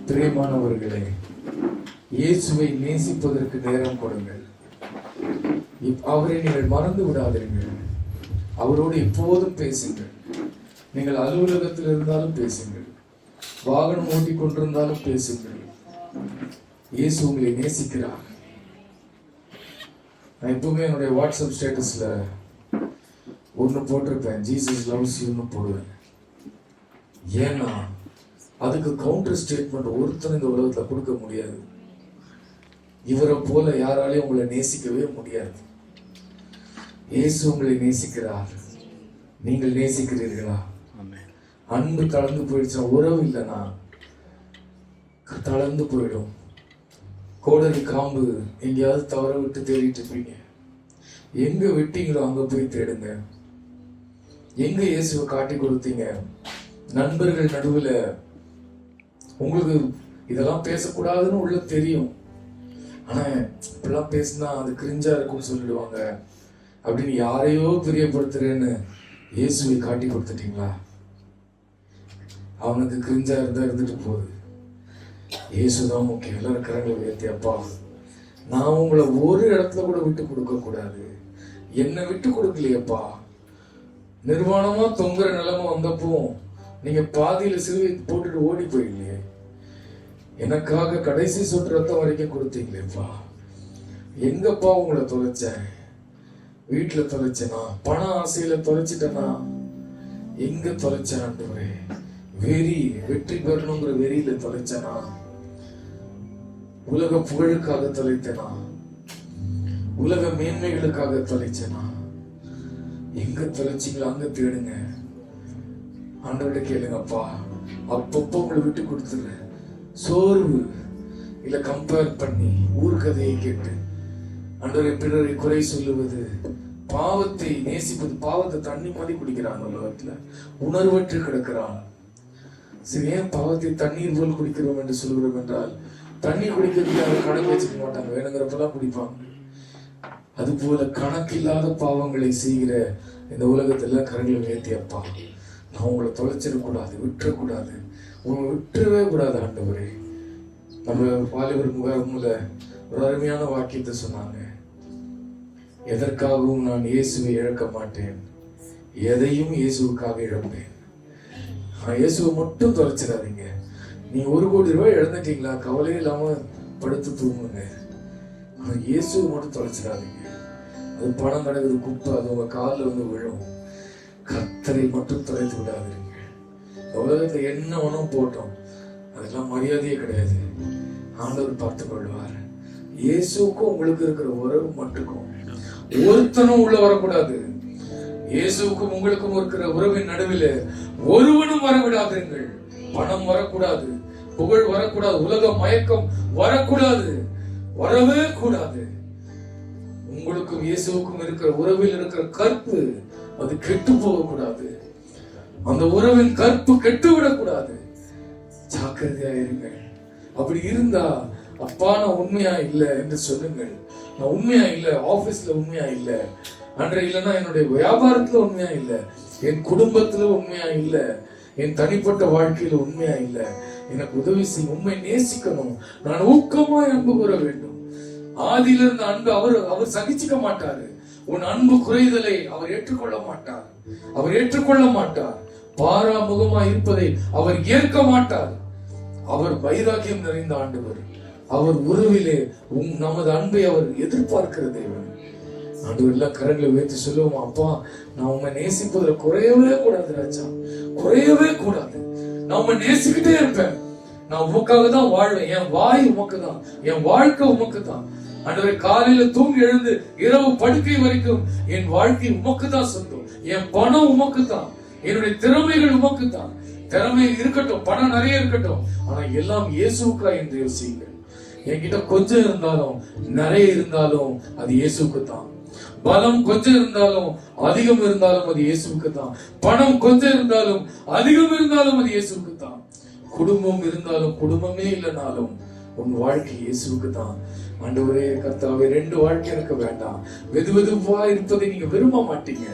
பிரியமானவர்களே, இயேசுவை நேசிப்பதற்கு நேரம் கொடுங்கள். அவரை நீங்கள் மறந்து விடாதீர்கள். அவரோடு எப்போதும் பேசுங்கள். நீங்கள் அலுவலகத்தில் இருந்தாலும் பேசுங்கள், வாகனம் ஓட்டிக் கொண்டிருந்தாலும் பேசுங்கள். இயேசு உங்களை நேசிக்கிறார். நான் எப்பவுமே என்னுடைய வாட்ஸ்அப் ஸ்டேட்டஸ்ல ஒன்று போட்டிருப்பேன், ஜீசஸ் லவ்ஸ் யூன்னு போடுவேன். ஏன்னா அதுக்கு கவுண்டர் ஸ்டேட்மெண்ட் ஒருத்தர் இந்த உலகத்துல கொடுக்க முடியாது. இவரை போல யாராலையும் உங்களை நேசிக்கவே முடியாது. இயேசு உங்களை நேசிக்கிறார். நீங்கள் நேசிக்கிறீர்களா? அன்பு தளர்ந்து போயிடுச்சா, உறவு இல்லைன்னா தளர்ந்து போயிடும். கோடரி காம்பு எங்கேயாவது தவற விட்டு தேடிட்டு இருப்பீங்க. எங்க விட்டீங்களோ அங்க போய் தேடுங்க. எங்க இயேசுவை காட்டி கொடுத்தீங்க? நண்பர்கள் நடுவுல உங்களுக்கு இதெல்லாம் பேசக்கூடாதுன்னு உள்ள தெரியும், ஆனா இப்பெல்லாம் பேசினா அது கிரிஞ்சா இருக்கும்னு சொல்லிடுவாங்க அப்படின்னு யாரையோ பிரியப்படுத்துறேன்னு இயேசுவை காட்டி கொடுத்துட்டீங்களா? அவனுக்கு கிரிஞ்சா இருந்தா இருந்துட்டு போகுது. இயேசுதான் முக்கியம். எல்லாரும் கரங்களை உயர்த்தி, அப்பா நான் உங்களை ஒரு இடத்துல கூட விட்டு கொடுக்க கூடாது. என்னை விட்டு கொடுக்கலையப்பா. நிர்வாணமா தொங்குற நிலைமை வந்தப்போ நீங்க பாதியில சிலுவை போட்டுட்டு ஓடி போயிடலையே. எனக்காக கடைசி சொட்டு ரத்தம் வரைக்கும் கொடுத்தீங்களேப்பா. எங்கப்பா உங்களை தொலைச்சேன்? வீட்டுல தொலைச்சேனா? பண ஆசையில தொலைச்சிட்டேனா? எங்க தொலைச்சேன் ஆண்டவரே? வெற்றி பெறணுங்கிற வெறியில தொலைச்சேனா? உலக புகழுக்காக தொலைத்தேனா? உலக மேன்மைகளுக்காக தொலைச்சேனா? எங்க தொலைச்சிங்களோ அங்க தேடுங்க. ஆண்டவர்கிட்ட கேளுங்கப்பா. அப்பப்போ உங்களை விட்டு கொடுத்துடுறேன். சோர்வு இல்ல கம்பேர் பண்ணி ஊர் கதையை கேட்டு ஆண்டவரை பிறரை குறை சொல்லுவது, பாவத்தை நேசிப்பது, பாவத்தை தண்ணி மாதிரி குடிக்கிறான் உலகத்துல, உணர்வற்று கிடக்கிறான். சரி, ஏன் பாவத்தை தண்ணீர் போல் குடிக்கிறோம் என்று சொல்கிறோம் என்றால், தண்ணி குடிக்கிறதுக்கு அவங்க கணக்கு வச்சுக்க மாட்டாங்க, வேணுங்கிறப்பெல்லாம் குடிப்பாங்க. அது போல கணக்கில்லாத பாவங்களை செய்கிற இந்த உலகத்துல கரங்களை உயர்த்தி, அப்பா நான் உங்களை தொலைச்சிடக்கூடாது, விட்டுறக்கூடாது, உங்களை விட்டுறவே கூடாது ஆண்டவரே. நம்ம வாலிபர் முகாமில் ஒரு அருமையான வாக்கியத்தை சொன்னாங்க. எதற்காகவும் நான் இயேசுவை இழக்க மாட்டேன், எதையும் இயேசுவுக்காக இழப்பேன். இயேசுவை மட்டும் தொலைச்சிடாதீங்க. நீ 1 கோடி ரூபாய் இழந்துட்டீங்களா, கவலையே இல்லாம படுத்து தூங்குங்க. ஆனா இயேசுவை மட்டும் தொலைச்சிடாதீங்க. அது பணம் கிடக்குது குப்பை, அது உங்க காலில் வந்து விழும். கர்த்தரை மட்டும் தொலைத்து விடாதீங்க. உலகத்துல என்ன வேணும் போட்டோம், அதெல்லாம் மரியாதையே கிடையாது. ஆண்டவர் பார்த்து கொள்வார். இயேசுக்கும் உங்களுக்கு இருக்கிற உறவு மட்டுக்கும் ஒருத்தனும் உள்ள வரக்கூடாது. இயேசுக்கும் உங்களுக்கும் இருக்கிற உறவின் நடுவில் ஒருவனும் வரவிடாதீர்கள். பணம் வரக்கூடாது, புகழ் வரக்கூடாது, உலக மயக்கம் வரக்கூடாது, வரவே கூடாது. உங்களுக்கும் இயேசுக்கும் இருக்கிற உறவில் இருக்கிற கற்பு அது கெட்டு போகக்கூடாது. அந்த உறவின் கற்பு கெட்டு விடக்கூடாது. ஜாக்கிரதையா இருங்கள். அப்படி இருந்தா, அப்பா நான் உண்மையா இல்லை என்று சொல்லுங்கள். நான் உண்மையா இல்லை, ஆபீஸ்ல உண்மையா இல்லை, அன்றை இல்லைன்னா என்னுடைய வியாபாரத்துல உண்மையா இல்லை, என் குடும்பத்துல உண்மையா இல்லை, என் தனிப்பட்ட வாழ்க்கையில உண்மையா இல்லை, எனக்கு உதவி செய்யும், உண்மை நேசிக்கணும், நான் ஊக்கமாய் அன்பு கூற வேண்டும். ஆதியில இருந்த அன்பு அவர் சகிச்சுக்க மாட்டாரு. உன் அன்பு குறைதலை அவர் ஏற்றுக்கொள்ள மாட்டார். அவர் ஏற்றுக்கொள்ள மாட்டார். பாராமுகமா இருப்பதை அவர் ஏற்க மாட்டார். அவர் வைராக்கியம் நிறைந்த ஆண்டவர். அவர் உறவிலே நமது அன்பை அவர் எதிர்பார்க்கிற தேவன். ஆண்டவர் எல்லாம் கரங்களை உயர்த்தி சொல்லுவோம், அப்பா நான் உண்மை நேசிப்பதுல குறையவே கூடாது ராஜா, குறையவே கூடாது. நான் உண்மை நேசிக்கிட்டே இருப்பேன். நான் உமக்காக தான் வாழ்வேன். என் வாய் உமக்கு தான், என் வாழ்க்கை உமக்கு தான். ஆண்டவரே, காலையில தூங்கி எழுந்து இரவு படுக்கை வரைக்கும் என் வாழ்க்கை உமக்கு தான் சொந்தம். என் பணம் உமக்கு தான், என்னுடைய திறமைகள் உமக்கு தான். திறமை இருக்கட்டும், பணம் நிறைய இருக்கட்டும், ஆனா எல்லாம் இயேசுக்கா என்று யோசிங்க. என்கிட்ட கொஞ்சம் இருந்தாலும் நிறைய இருந்தாலும் அது இயேசுக்கு தான். பலம் கொஞ்சம் இருந்தாலும் அதிகம் இருந்தாலும் அது இயேசுக்கு தான். பணம் கொஞ்சம் இருந்தாலும் அதிகம் இருந்தாலும் அது இயேசுக்கு தான். குடும்பம் இருந்தாலும் குடும்பமே இல்லைனாலும் உன் வாழ்க்கை இயேசுக்கு தான். ஆண்டவரே கர்த்தாவே, 2 வாழ்க்கை இருக்க வேண்டாம். வெதுவெதுவா இருப்பதை நீங்க விரும்ப மாட்டீங்க.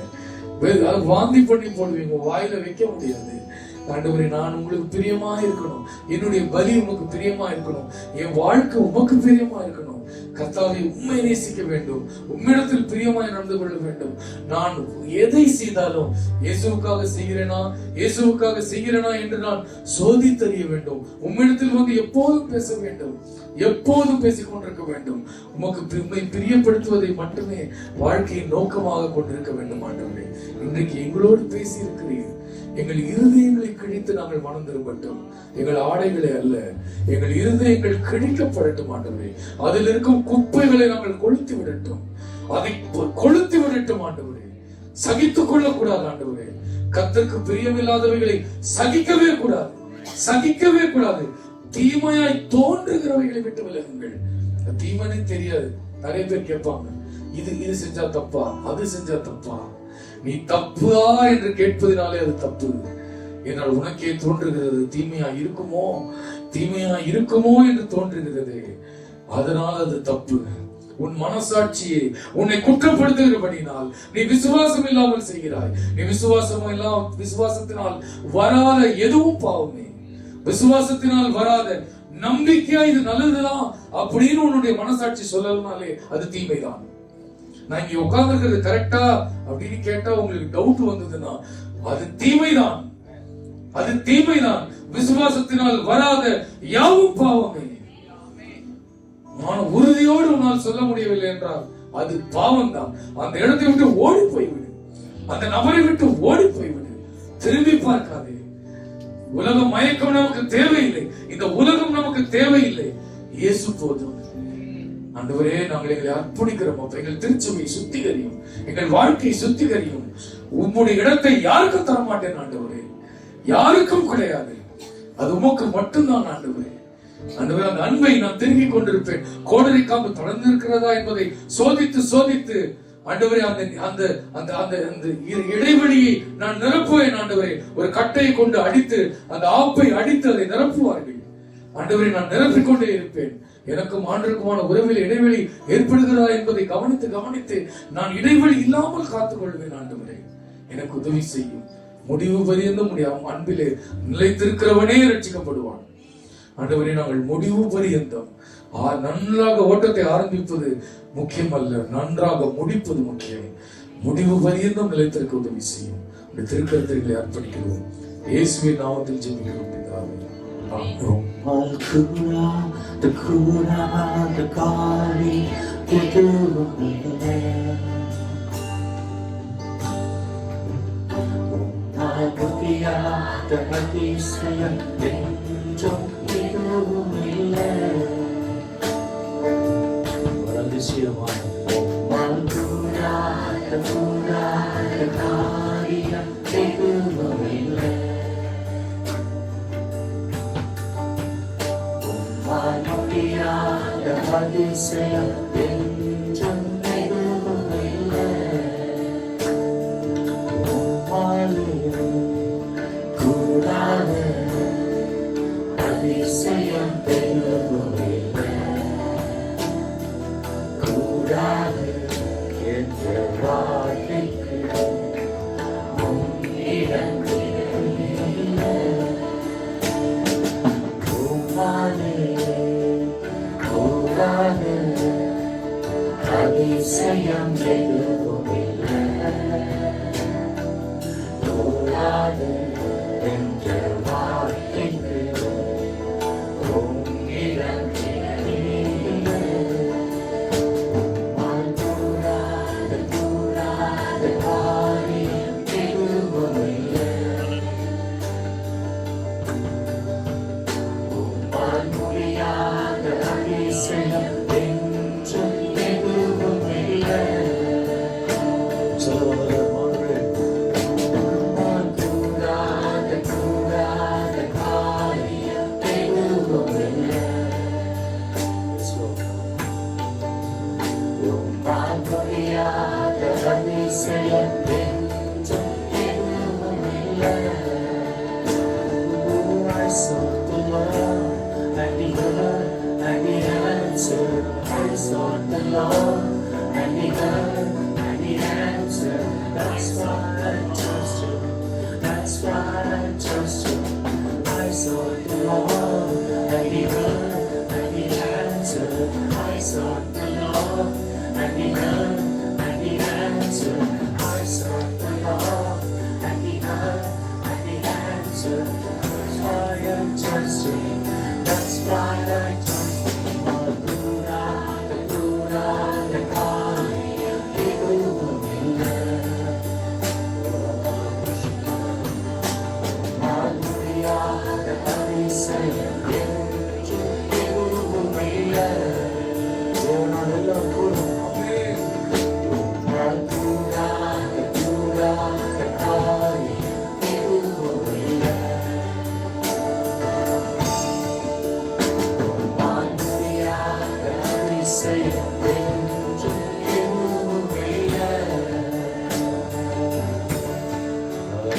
வாந்தி பண்ணி போடுவீங்க, வாயில வைக்க முடியாது. ஆண்டவரே, நான் உங்களுக்கு பிரியமா இருக்கணும், என்னுடைய பலி உமக்கு பிரியமா இருக்கணும், என் வாழ்க்கை உமக்கு பிரியமா இருக்கணும். கர்த்தாவை உண்மை நேசிக்க வேண்டும், உம்மிடத்தில் பிரியமாய் நடந்து கொள்ள வேண்டும். நான் எதை செய்தாலும் இயேசுவுக்காக செய்கிறேனா என்று நான் சோதித்தறிய வேண்டும். உம்மிடத்தில் வந்து எப்போதும் பேச வேண்டும், எப்போதும் பேசிக் கொண்டிருக்க வேண்டும். உமக்கு பிரியப்படுத்துவதை மட்டுமே வாழ்க்கையின் நோக்கமாக கொண்டிருக்க வேண்டும். ஆண்டவரே, இன்றைக்கு எங்களோடு பேசி இருக்கிறீர். எங்கள் இருதயங்களை கிழித்து நாங்கள் மனம் திரும்பட்டும். எங்கள் ஆடைகளை அல்ல, எங்கள் இருதயங்கள் கிழிக்கப்படட்டும் ஆண்டவரே. அதில் இருக்கும் குப்பைகளை நாங்கள் கொளுத்தி விடட்டும், அதை கொளுத்தி விடட்டும் ஆண்டவரே. சகித்துக் கொள்ளக்கூடாது ஆண்டவரே. கர்த்தருக்கு பிரியமில்லாதவைகளை சகிக்கவே கூடாது, சகிக்கவே கூடாது. தீமையாய் தோன்றுகிறவைகளை விட்டு விலகுங்கள். தீமைனே தெரியாது. நிறைய பேர் கேட்பாங்க, இது செஞ்சா தப்பா, அது செஞ்சா தப்பா. நீ தப்பா என்று கேட்பதினாலே அது தப்பு. என்னால் உனக்கே தோன்றுகிறது தீமையா இருக்குமோ, தீமையா இருக்குமோ என்று தோன்றுகிறது. அதனால் அது தப்பு. உன் மனசாட்சியை உன்னை குற்றப்படுத்துகிறபடினால் நீ விசுவாசம் இல்லாமல் செய்கிறாய். நீ விசுவாசத்தினால் வராத எதுவும் பாவமே. விசுவாசத்தினால் வராத நம்பிக்கையா இது நல்லதுதான் அப்படின்னு உன்னுடைய மனசாட்சி சொல்லலனாலே அது தீமைதான். நான் இங்க உட்கார்ந்து இருக்கிறது கரெக்டா அப்படின்னு கேட்டா உங்களுக்கு டவுட் வந்ததுன்னா அது தீமைதான், அது தீமைதான். விசுவாசத்தினால் வராத யாவும் பாவமே. உறுதியோடு உன்னால் சொல்ல முடியவில்லை என்றால் அது பாவம் தான். அந்த இடத்தை விட்டு ஓடி போய்விடு, அந்த நபரை விட்டு ஓடி போய்விடு, திரும்பி பார்க்காதே. உலக மயக்கம் நமக்கு தேவையில்லை, இந்த உலகம் நமக்கு தேவையில்லை. இயேசு போதும். ஆண்டவரே, நாங்கள் எங்களை அர்ப்பணிக்கிறோம். எங்கள் திருச்சபையை சுத்திகரியும், எங்கள் வாழ்க்கையை சுத்திகரியும். உம்முடைய இடத்தை யாருக்கும் தர மாட்டேன் ஆண்டவரே, யாருக்கும் கிடையாது. அது உமக்கு மட்டும்தான் ஆண்டவரே. ஆண்டவரே, அந்த அன்பை நான் திரும்பிக் கொண்டிருப்பேன். கோடரி காம்பு தொடர்ந்து இருக்கிறதா என்பதை சோதித்து சோதித்து ஆண்டவரே அந்த இடைவெளியை நான் நிரப்புவேன் ஆண்டவரே. ஒரு கட்டையை கொண்டு அடித்து அந்த ஆப்பை அடித்து அதை நிரப்புவார்கள் ஆண்டவரே. நான் நிரப்பிக் கொண்டே இருப்பேன். எனக்கும் ஆண்டருக்குமான உறவில் இடைவெளி ஏற்படுகிறதா என்பதை கவனித்து கவனித்து நான் இடைவெளி இல்லாமல் காத்துக் கொள்வேன் ஆண்டவரே. எனக்கு உதவி செய்யும். முடிவு பரியந்தம் முடியாம அன்பிலே நிலைத்திருக்கிறவனே ரட்சிக்கப்படுவான் ஆண்டவரே. நாங்கள் முடிவு பரியந்தம் நன்றாக ஓட்டத்தை ஆரம்பிப்பது முக்கியம் அல்ல, நன்றாக முடிப்பது முக்கியம். முடிவு பரியந்தம் நிலைத்திருக்க உதவி செய்யும். திருக்கரத்திலே அர்ப்பணிக்கிறோம். இயேசுவின் நாமத்தில் ஜெபிக்கிறோம் பிதாவே.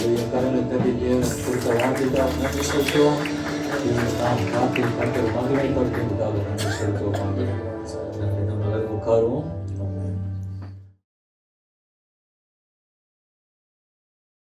கரங்களை தட்டி தேவன் கொடுத்த வார்த்தைக்காக நன்றி செலுத்துவோம். நாம் வார்த்தை கண்டு மகிமைப்படுத்துவதற்காக நன்றி